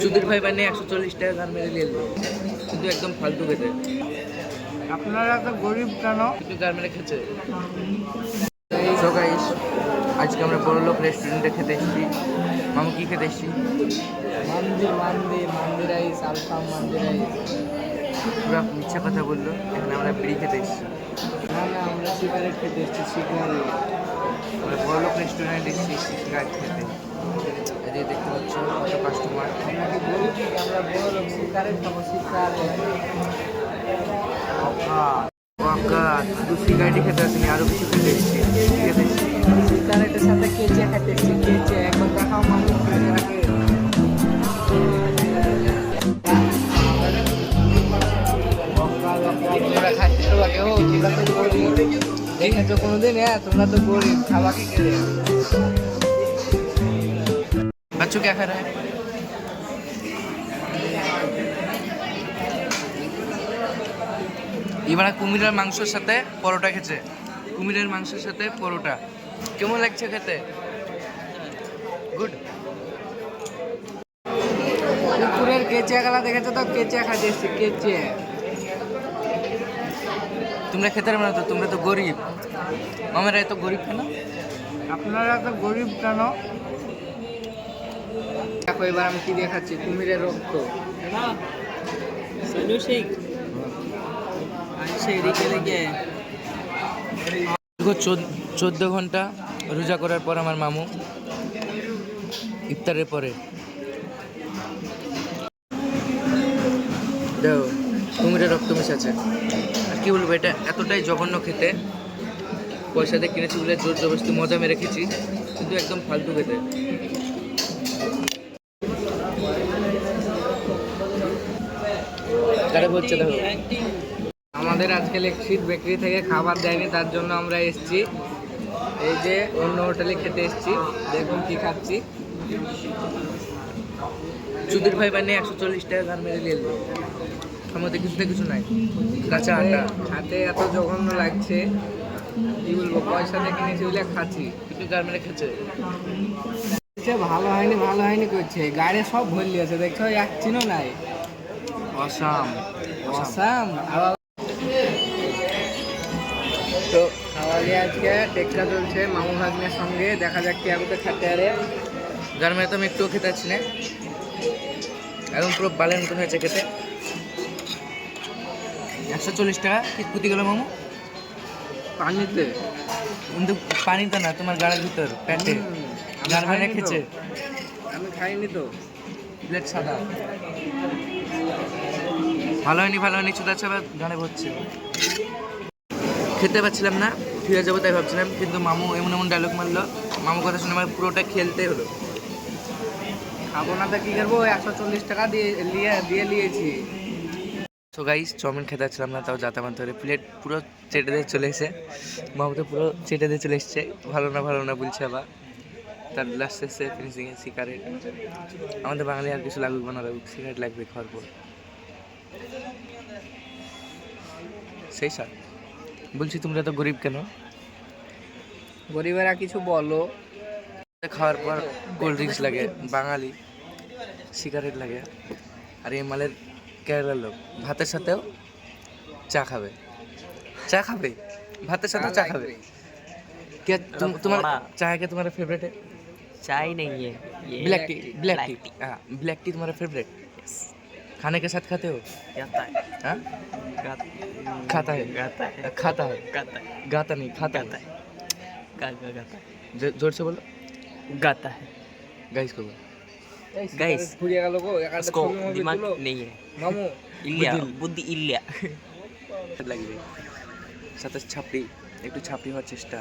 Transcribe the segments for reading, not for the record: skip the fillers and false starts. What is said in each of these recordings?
সুধীর ভাই বানিয়ে 140 টাকা গান মেরে নিয়ে এলো, কিন্তু একদম ফালতু খেতে। আপনারা তো গরিব কেন? কিন্তু গান মেরে খেতে। সো গাইস, আজকে আমরা বড়লোক রেস্টুরেন্টে খেতে এসেছি। মামু কি খেতে এসেছি? Mandi rice, Alfaham mandi rice. পুরো মিথ্যা কথা বললো। এখানে আমরা বিড়ি খেতে এসেছি। না আমরা সিগারেট খেতে এসেছি, সিগারেট। আমরা বড়লোক রেস্টুরেন্টে এসেছি সিগারেট খেতে। এদিকে দেখতে পাচ্ছ কত কাস্টমার। আমরা গরিব, আমরা বড় লোক, সিগারেট খাবো, সিগারেট। শুধু সিগারেটই খেতে আসেনি, আরো কিছু খেতে এসেছি। খেতে এসেছি সিগারেটের সাথে কেচে খেতে এসেছি, কেচে। একবার দেখাও মানুষ দেখেছো কোনোদিন? হ্যাঁ, তোমরা তো গরিব, খাওয়া কি খেলে? बच्चों क्या खा रहा है? এবারে কুমিরের মাংসের সাথে পরোটা খেয়েছে। কুমিরের মাংসের সাথে পরোটা কেমন লাগছে খেতে? গুড। পুকুরের কেঁচে খেলা দেখেছো তো? কেঁচে খাতে এসছি, কেঁচে। তোমরা খেতে পারবে না তো, তোমরা তো গরিব। মামারা এত গরিব কেন? আপনারা তো গরিব কেন? দেখো এবার আমি কি দেখাচ্ছি, কুমিরের রক্ত। দীর্ঘ 14 ঘন্টা রোজা করার পর আমার মামু ইফতারের পরে দেখো কুমিরের রক্ত মিশাচ্ছে। আর কি বলবো, এটা এতটাই জঘন্য খেতে। পয়সা দিয়ে কিনেছি বলে জোর জবরদস্তি মজা মেরে খেয়েছি, কিন্তু একদম ফালতু খেতে। খারাপ হচ্ছে দেখো। আমাদের আজকে লেকশিট বেকারি থেকে খাবার দেয়নি, তার জন্য আমরা এসেছি এই যে অন্য হোটেলে খেতে এসেছি। দেখুন কি খাচ্ছি। সুধীর ভাই বানিয়ে 140 টাকা গান মেরে নিয়ে এলো, আমাদের কিছুতে কিছু নাই। কাঁচা আটা হাতে এত জঘন্য লাগছে, কি বলবো, পয়সা দিয়ে কিনেছি বলে খাচ্ছি, কিন্তু গান মেরে খেয়েছে। ভালো হয়নি করছে। গাড়ি সব ভরলি আছে, দেখছো এক চিনো নাই। Awesome awesome. তো খাওয়ালে আজকে টেক্কা চলছে মামু ভাগ্নের সঙ্গে। দেখা যাক কি আগে খাতে আরে। গান মেরে তো আমি একটুও খেতে পাচ্ছি না, এখন পুরো বালের মতন হয়েছে খেতে। 140 টাকা কি কুতি গেল মামু? পানিতে, কিন্তু পানিতে না, তোমার গাড়ির ভিতর প্যান্টে গান মেরে খেয়েছে। আমি খাইনি তো। প্লেট সাদা। ভালো হয়নি চুদা চাপা গানে ভরছে। খেতে পাচ্ছিলাম না, ফিরে যাবো তাই ভাবছিলাম, কিন্তু মামু এমন ডায়লগ মারলো। মামু কথা শুনে আমার পুরোটা খেলতে হলো। খাবো না তো কি করবো, 140 টাকা দিয়ে নিয়েছি। তো গাইস, চাউমিন খেতে পাচ্ছিলাম না, তাও যাতে আমার ধরে প্লেট পুরো চেটে দিয়ে চলে এসে, মামু তো পুরো চেটে দিয়ে চলে এসছে। ভালো না বলছে আবার। তার লাস্ট এসে ফিনিশিংয়ে সিগারেট। আমাদের বাঙালি আর কিছু লাগুক বা না লাগুক, সিগারেট লাগবে খাওয়ার পর। সেই স্যার বলছি, তোমরা তো গরিব কেন? গরিবেরা কিছু বলো। খাওয়ার পর কোল্ড ড্রিঙ্কস লাগে, বাঙালি সিগারেট লাগে। আর এই মালের কেরালার লোক ভাতের সাথেও চা খাবে, ভাতের সাথেও চা খাবে। क्या तुम्हारा चाय क्या तुम्हारा फेवरेट है? चाय नहीं है, ये ब्लैक टी। हाँ, ब्लैक टी तुम्हारा फेवरेट? खाने के साथ खाते हो? गाता है, हाँ, खाता है गाता नहीं, खाता है। गाता है, जोर से बोलो। गाता है। गाइस को गाइस, ঘুরিয়ে গেল গো, उसको दिमाग नहीं है, মামু। इल्लिया बुद्धि इल्लिया। লাগবে সাথে একটু ছাপড়ি হওয়ার চেষ্টা।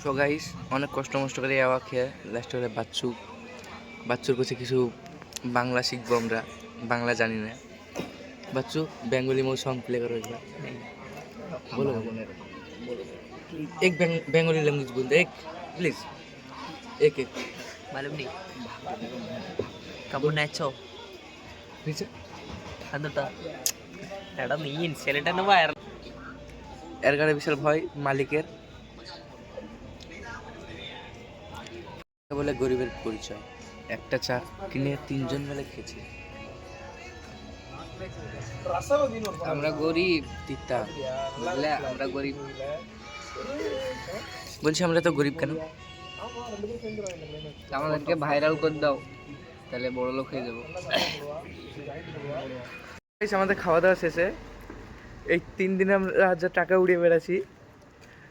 সো গাইস, অনেক কষ্ট করে আওয়া খেয়ে লাস্ট হলে বাচ্চুর কাছে কিছু বাংলা শিখবো আমরা। বাংলা জানি না। বাচ্চু বেঙ্গলি মো সং প্লে করো একবার, বলো। एक बेंगोली लैंग्वेज बोलते, एक प्लीज, एक मालूम नहीं kamu nacho पीछे। എന്നിട്ടാ എടാ നീ ഇൻസ്റ്റയിലിട്ട് വയർ এর গাড়ি বিশাল ভয় মালিকের, বলে গরিবের পরিচয়। একটা চা কিনে 3 জন মিলে খেয়েছি। আমরা গরিব, তিতা বুঝলে, আমরা গরিব। বলছি আমরা তো গরিব কেন? আমাদেরকে ভাইরাল করে দাও, তাহলে বড় লোক হয়ে যাবো। Guys, আমাদের খাওয়া দাওয়া শেষে এই 3 দিনে আমরা যা টাকা উড়িয়ে বেড়াচ্ছি,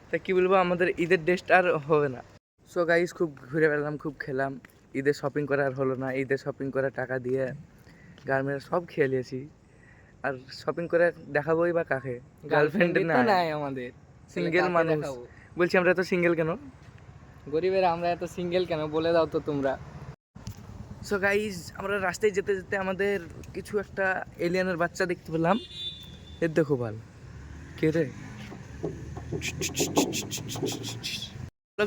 তা কি বলবো, আমাদের ঈদের ড্রেসটা আর হবে না। সো গাইস, খুব ঘুরে বেড়ালাম, খুব খেলাম, ঈদের শপিং করা আর হলো না। ঈদের শপিং করা টাকা দিয়ে গার্মেন্টস সব খেয়ে নিয়েছি, আর শপিং করে দেখাবোই বা কাকে? গার্লফ্রেন্ড নাই আমাদের, সিঙ্গেল মানুষ। বলছি আমরা তো সিঙ্গেল কেন? গরিবের আমরা এত সিঙ্গেল কেন বলে দাও তো তোমরা। সো গাইজ, আমরা রাস্তায় যেতে যেতে আমাদের কিছু একটা এলিয়ানের বাচ্চা দেখতে পেলাম। এর দেখো ভালো, কে রে?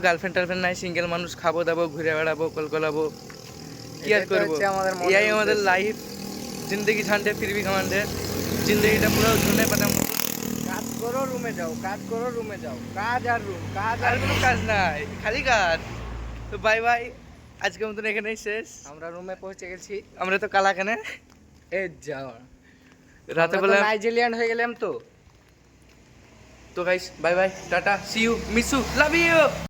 গার্লফ্রেন্ড টার্লফ্রেন্ড নাই, সিঙ্গেল মানুষ, খাবো দাবো, ঘুরে বেড়াবো, কলকলাবো, কি আর করবো? এই আমাদের লাইফ, জিন্দগি ঝান্ডে ফির ভি ঘমন্ডে, জিন্দগিটা পুরো ধনে পাতাম। কাজ করো, রুমে যাও, কাজ করো, রুমে যাও, কাজ আর রুম, কাজ আর কোনো কাজ নাই, খালি কাজ। তো বাই বাই, আজকের মতন এখানেই শেষ। আমরা রুমে পৌঁছে গেছি। আমরা তো কালা কেনে এই যাও, রাতে বেলা। নাইজেরিয়ান হয়ে গেলাম তো। তো guys, bye bye, tata, see you, miss you, love you.